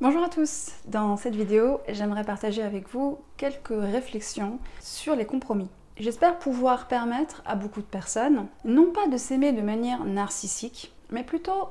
Bonjour à tous, dans cette vidéo, j'aimerais partager avec vous quelques réflexions sur les compromis. J'espère pouvoir permettre à beaucoup de personnes, non pas de s'aimer de manière narcissique, mais plutôt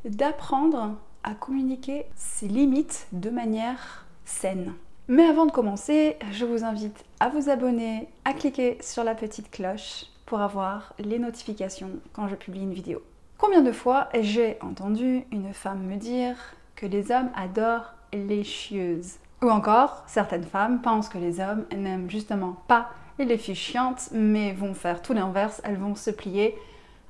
d'apprendre à communiquer ses limites de manière saine. Mais avant de commencer, je vous invite à vous abonner, à cliquer sur la petite cloche pour avoir les notifications quand je publie une vidéo. Combien de fois j'ai entendu une femme me dire que les hommes adorent les chieuses? Ou encore, certaines femmes pensent que les hommes n'aiment justement pas les filles chiantes, mais vont faire tout l'inverse, elles vont se plier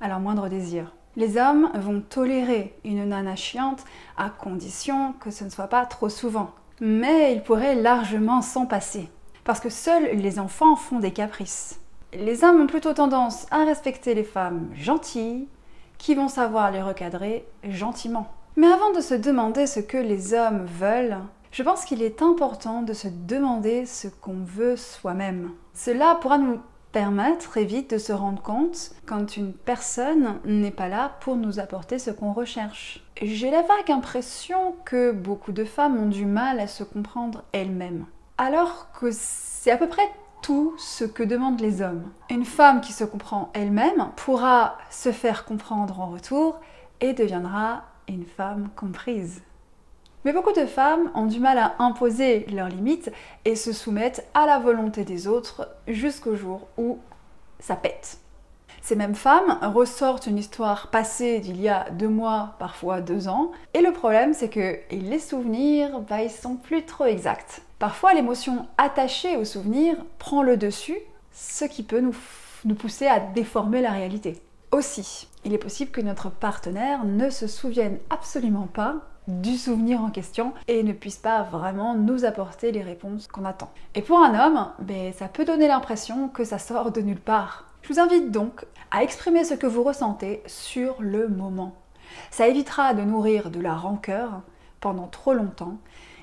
à leur moindre désir. Les hommes vont tolérer une nana chiante à condition que ce ne soit pas trop souvent. Mais ils pourraient largement s'en passer, parce que seuls les enfants font des caprices. Les hommes ont plutôt tendance à respecter les femmes gentilles, qui vont savoir les recadrer gentiment. Mais avant de se demander ce que les hommes veulent, je pense qu'il est important de se demander ce qu'on veut soi-même. Cela pourra nous permettre très vite de se rendre compte quand une personne n'est pas là pour nous apporter ce qu'on recherche. J'ai la vague impression que beaucoup de femmes ont du mal à se comprendre elles-mêmes, alors que c'est à peu près tout ce que demandent les hommes. Une femme qui se comprend elle-même pourra se faire comprendre en retour et deviendra une femme comprise. Mais beaucoup de femmes ont du mal à imposer leurs limites et se soumettent à la volonté des autres jusqu'au jour où ça pète. Ces mêmes femmes ressortent une histoire passée d'il y a 2 mois, parfois 2 ans, et le problème c'est que les souvenirs, ils sont plus trop exacts. Parfois l'émotion attachée au souvenir prend le dessus, ce qui peut nous pousser à déformer la réalité. Aussi, il est possible que notre partenaire ne se souvienne absolument pas du souvenir en question et ne puisse pas vraiment nous apporter les réponses qu'on attend. Et pour un homme, ça peut donner l'impression que ça sort de nulle part. Je vous invite donc à exprimer ce que vous ressentez sur le moment. Ça évitera de nourrir de la rancœur pendant trop longtemps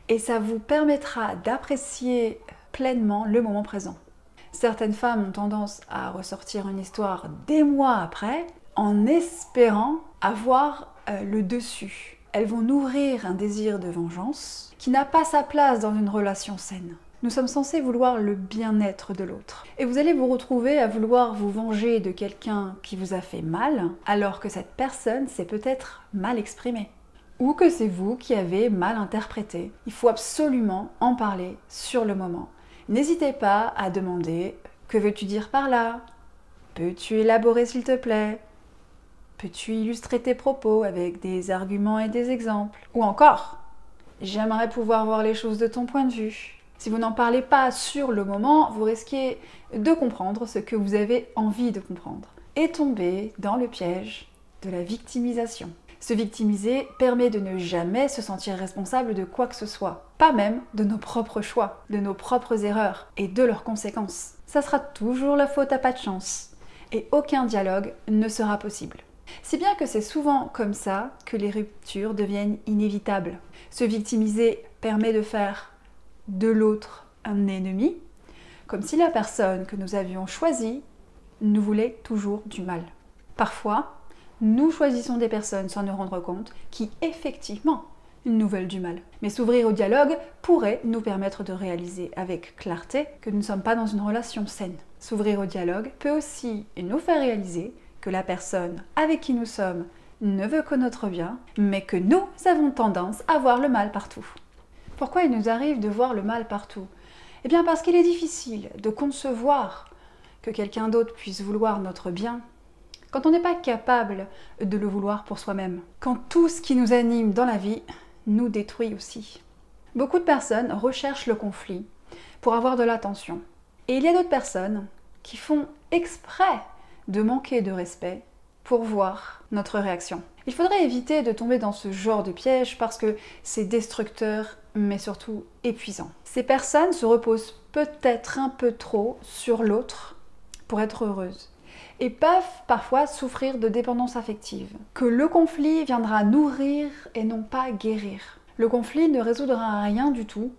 et ça vous permettra d'apprécier pleinement le moment présent. Certaines femmes ont tendance à ressortir une histoire des mois après en espérant avoir le dessus. Elles vont nourrir un désir de vengeance qui n'a pas sa place dans une relation saine. Nous sommes censés vouloir le bien-être de l'autre. Et vous allez vous retrouver à vouloir vous venger de quelqu'un qui vous a fait mal, alors que cette personne s'est peut-être mal exprimée. Ou que c'est vous qui avez mal interprété. Il faut absolument en parler sur le moment. N'hésitez pas à demander « Que veux-tu dire par là ? Peux-tu élaborer s'il te plaît ? Peux-tu illustrer tes propos avec des arguments et des exemples ?» Ou encore « J'aimerais pouvoir voir les choses de ton point de vue. » Si vous n'en parlez pas sur le moment, vous risquez de comprendre ce que vous avez envie de comprendre et tomber dans le piège de la victimisation. Se victimiser permet de ne jamais se sentir responsable de quoi que ce soit, pas même de nos propres choix, de nos propres erreurs et de leurs conséquences. Ça sera toujours la faute à pas de chance et aucun dialogue ne sera possible. Si bien que c'est souvent comme ça que les ruptures deviennent inévitables. Se victimiser permet de faire de l'autre un ennemi, comme si la personne que nous avions choisie nous voulait toujours du mal. Parfois, nous choisissons des personnes sans nous rendre compte qui, effectivement, nous veulent du mal. Mais s'ouvrir au dialogue pourrait nous permettre de réaliser avec clarté que nous ne sommes pas dans une relation saine. S'ouvrir au dialogue peut aussi nous faire réaliser que la personne avec qui nous sommes ne veut que notre bien, mais que nous avons tendance à voir le mal partout. Pourquoi il nous arrive de voir le mal partout? Eh bien parce qu'il est difficile de concevoir que quelqu'un d'autre puisse vouloir notre bien quand on n'est pas capable de le vouloir pour soi-même. Quand tout ce qui nous anime dans la vie nous détruit aussi. Beaucoup de personnes recherchent le conflit pour avoir de l'attention. Et il y a d'autres personnes qui font exprès de manquer de respect pour voir notre réaction. Il faudrait éviter de tomber dans ce genre de piège parce que c'est destructeur mais surtout épuisant. Ces personnes se reposent peut-être un peu trop sur l'autre pour être heureuses et peuvent parfois souffrir de dépendance affective, que le conflit viendra nourrir et non pas guérir. Le conflit ne résoudra rien du tout,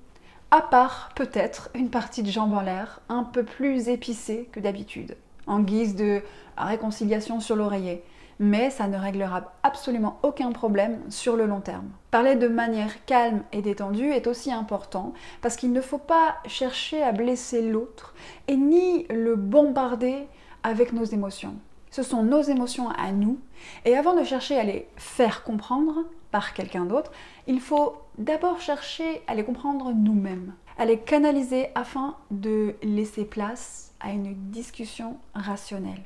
à part peut-être une partie de jambes en l'air un peu plus épicée que d'habitude, en guise de réconciliation sur l'oreiller. mais ça ne réglera absolument aucun problème sur le long terme. Parler de manière calme et détendue est aussi important parce qu'il ne faut pas chercher à blesser l'autre et ni le bombarder avec nos émotions. Ce sont nos émotions à nous et avant de chercher à les faire comprendre par quelqu'un d'autre, il faut d'abord chercher à les comprendre nous-mêmes, à les canaliser afin de laisser place à une discussion rationnelle.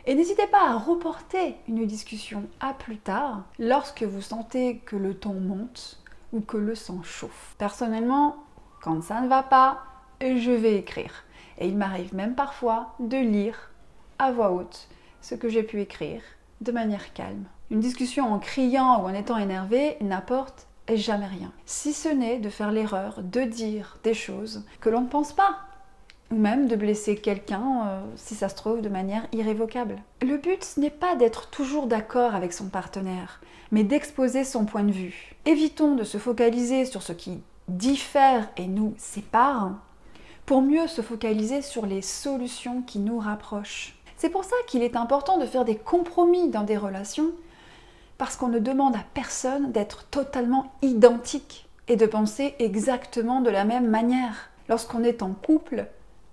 Et n'hésitez pas à reporter une discussion à plus tard lorsque vous sentez que le ton monte ou que le sang chauffe. Personnellement, quand ça ne va pas, je vais écrire. Et il m'arrive même parfois de lire à voix haute ce que j'ai pu écrire de manière calme. Une discussion en criant ou en étant énervé n'apporte jamais rien. Si ce n'est de faire l'erreur de dire des choses que l'on ne pense pas. Ou même de blesser quelqu'un, si ça se trouve, de manière irrévocable. Le but, ce n'est pas d'être toujours d'accord avec son partenaire, mais d'exposer son point de vue. Évitons de se focaliser sur ce qui diffère et nous sépare, pour mieux se focaliser sur les solutions qui nous rapprochent. C'est pour ça qu'il est important de faire des compromis dans des relations, parce qu'on ne demande à personne d'être totalement identique et de penser exactement de la même manière. Lorsqu'on est en couple,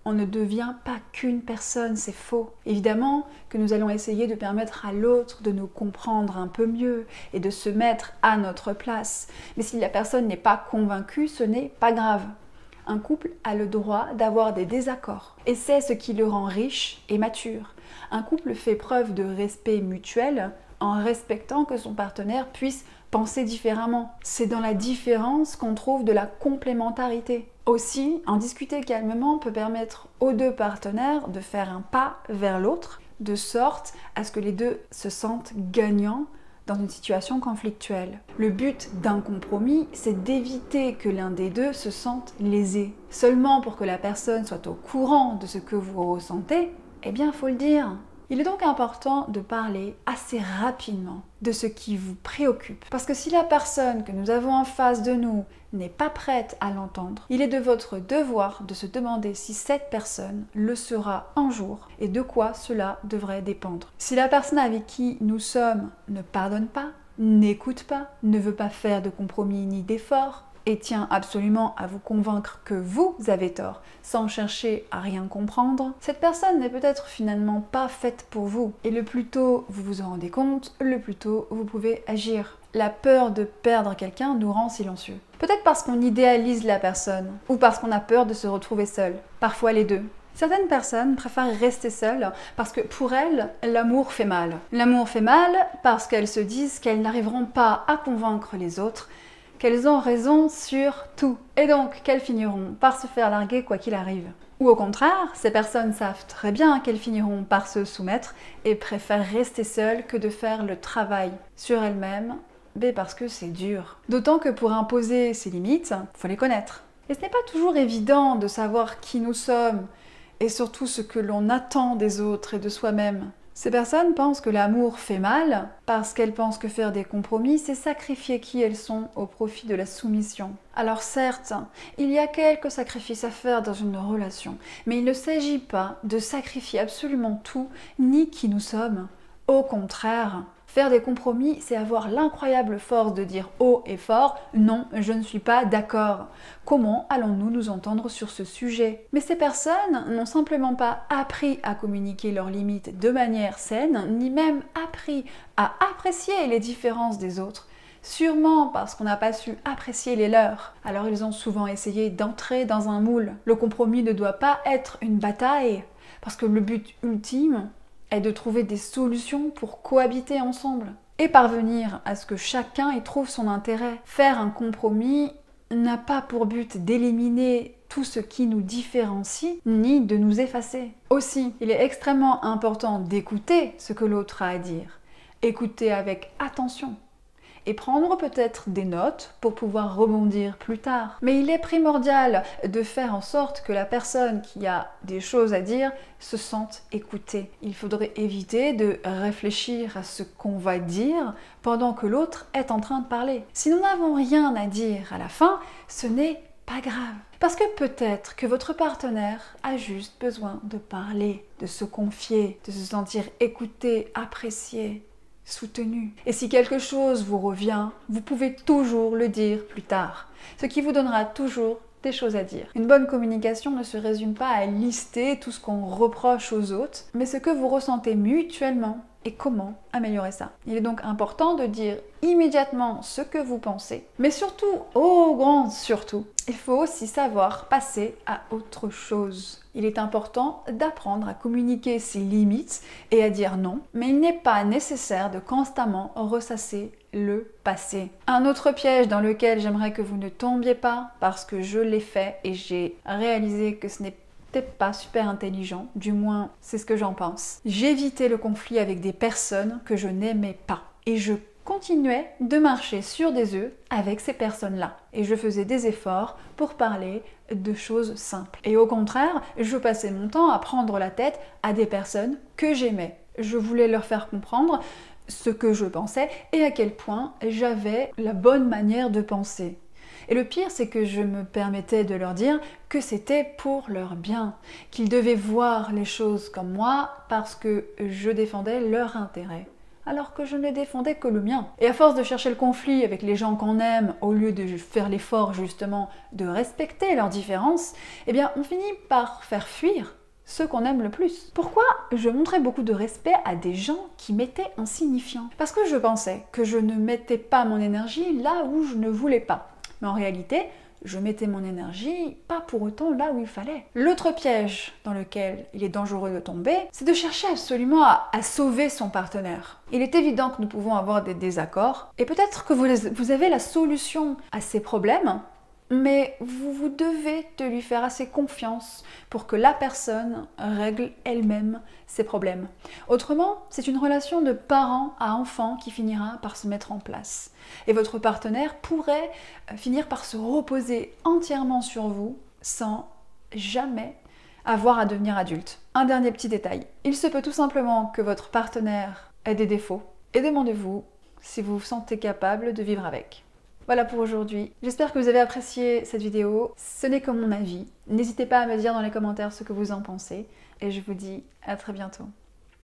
on ne devient pas qu'une personne, c'est faux. Évidemment que nous allons essayer de permettre à l'autre de nous comprendre un peu mieux et de se mettre à notre place. Mais si la personne n'est pas convaincue, ce n'est pas grave. Un couple a le droit d'avoir des désaccords. Et c'est ce qui le rend riche et mature. Un couple fait preuve de respect mutuel en respectant que son partenaire puisse penser différemment. C'est dans la différence qu'on trouve de la complémentarité. Aussi, en discuter calmement peut permettre aux deux partenaires de faire un pas vers l'autre, de sorte à ce que les deux se sentent gagnants dans une situation conflictuelle. Le but d'un compromis, c'est d'éviter que l'un des deux se sente lésé. Seulement pour que la personne soit au courant de ce que vous ressentez, eh bien, il faut le dire. Il est donc important de parler assez rapidement de ce qui vous préoccupe. Parce que si la personne que nous avons en face de nous n'est pas prête à l'entendre, il est de votre devoir de se demander si cette personne le sera un jour et de quoi cela devrait dépendre. Si la personne avec qui nous sommes ne pardonne pas, n'écoute pas, ne veut pas faire de compromis ni d'efforts, et tient absolument à vous convaincre que vous avez tort, sans chercher à rien comprendre, cette personne n'est peut-être finalement pas faite pour vous. Et le plus tôt vous vous en rendez compte, le plus tôt vous pouvez agir. La peur de perdre quelqu'un nous rend silencieux. Peut-être parce qu'on idéalise la personne, ou parce qu'on a peur de se retrouver seul. Parfois les deux. Certaines personnes préfèrent rester seules parce que pour elles, l'amour fait mal. L'amour fait mal parce qu'elles se disent qu'elles n'arriveront pas à convaincre les autres, qu'elles ont raison sur tout, et donc qu'elles finiront par se faire larguer quoi qu'il arrive. Ou au contraire, ces personnes savent très bien qu'elles finiront par se soumettre et préfèrent rester seules que de faire le travail sur elles-mêmes, mais parce que c'est dur. D'autant que pour imposer ses limites, il faut les connaître. Et ce n'est pas toujours évident de savoir qui nous sommes, et surtout ce que l'on attend des autres et de soi-même. Ces personnes pensent que l'amour fait mal parce qu'elles pensent que faire des compromis, c'est sacrifier qui elles sont au profit de la soumission. Alors certes, il y a quelques sacrifices à faire dans une relation, mais il ne s'agit pas de sacrifier absolument tout, ni qui nous sommes. Au contraire, faire des compromis, c'est avoir l'incroyable force de dire haut et fort « Non, je ne suis pas d'accord ». Comment allons-nous nous entendre sur ce sujet? Mais ces personnes n'ont simplement pas appris à communiquer leurs limites de manière saine, ni même appris à apprécier les différences des autres. Sûrement parce qu'on n'a pas su apprécier les leurs. Alors ils ont souvent essayé d'entrer dans un moule. Le compromis ne doit pas être une bataille, parce que le but ultime est de trouver des solutions pour cohabiter ensemble et parvenir à ce que chacun y trouve son intérêt. Faire un compromis n'a pas pour but d'éliminer tout ce qui nous différencie, ni de nous effacer. Aussi, il est extrêmement important d'écouter ce que l'autre a à dire. Écouter avec attention. Et prendre peut-être des notes pour pouvoir rebondir plus tard. Mais il est primordial de faire en sorte que la personne qui a des choses à dire se sente écoutée. Il faudrait éviter de réfléchir à ce qu'on va dire pendant que l'autre est en train de parler. Si nous n'avons rien à dire à la fin, ce n'est pas grave. Parce que peut-être que votre partenaire a juste besoin de parler, de se confier, de se sentir écouté, apprécié, soutenu. Et si quelque chose vous revient, vous pouvez toujours le dire plus tard, ce qui vous donnera toujours des choses à dire. Une bonne communication ne se résume pas à lister tout ce qu'on reproche aux autres, mais ce que vous ressentez mutuellement et comment améliorer ça. Il est donc important de dire immédiatement ce que vous pensez, mais surtout, oh grand surtout, il faut aussi savoir passer à autre chose. Il est important d'apprendre à communiquer ses limites et à dire non, mais il n'est pas nécessaire de constamment ressasser le passé. Un autre piège dans lequel j'aimerais que vous ne tombiez pas, parce que je l'ai fait et j'ai réalisé que ce n'est peut-être pas super intelligent, du moins c'est ce que j'en pense. J'évitais le conflit avec des personnes que je n'aimais pas et je continuais de marcher sur des œufs avec ces personnes-là. Et je faisais des efforts pour parler de choses simples. Et au contraire, je passais mon temps à prendre la tête à des personnes que j'aimais. Je voulais leur faire comprendre ce que je pensais et à quel point j'avais la bonne manière de penser. Et le pire, c'est que je me permettais de leur dire que c'était pour leur bien, qu'ils devaient voir les choses comme moi parce que je défendais leur intérêt, alors que je ne défendais que le mien. Et à force de chercher le conflit avec les gens qu'on aime, au lieu de faire l'effort justement de respecter leurs différences, eh bien on finit par faire fuir ceux qu'on aime le plus. Pourquoi je montrais beaucoup de respect à des gens qui m'étaient insignifiants? Parce que je pensais que je ne mettais pas mon énergie là où je ne voulais pas. Mais en réalité, je mettais mon énergie pas pour autant là où il fallait. L'autre piège dans lequel il est dangereux de tomber, c'est de chercher absolument à sauver son partenaire. Il est évident que nous pouvons avoir des désaccords, et peut-être que vous avez la solution à ces problèmes, mais vous devez de lui faire assez confiance pour que la personne règle elle-même ses problèmes. Autrement, c'est une relation de parent à enfant qui finira par se mettre en place. Et votre partenaire pourrait finir par se reposer entièrement sur vous sans jamais avoir à devenir adulte. Un dernier petit détail. Il se peut tout simplement que votre partenaire ait des défauts et demandez-vous si vous vous sentez capable de vivre avec. Voilà pour aujourd'hui. J'espère que vous avez apprécié cette vidéo. Ce n'est que mon avis. N'hésitez pas à me dire dans les commentaires ce que vous en pensez. Et je vous dis à très bientôt.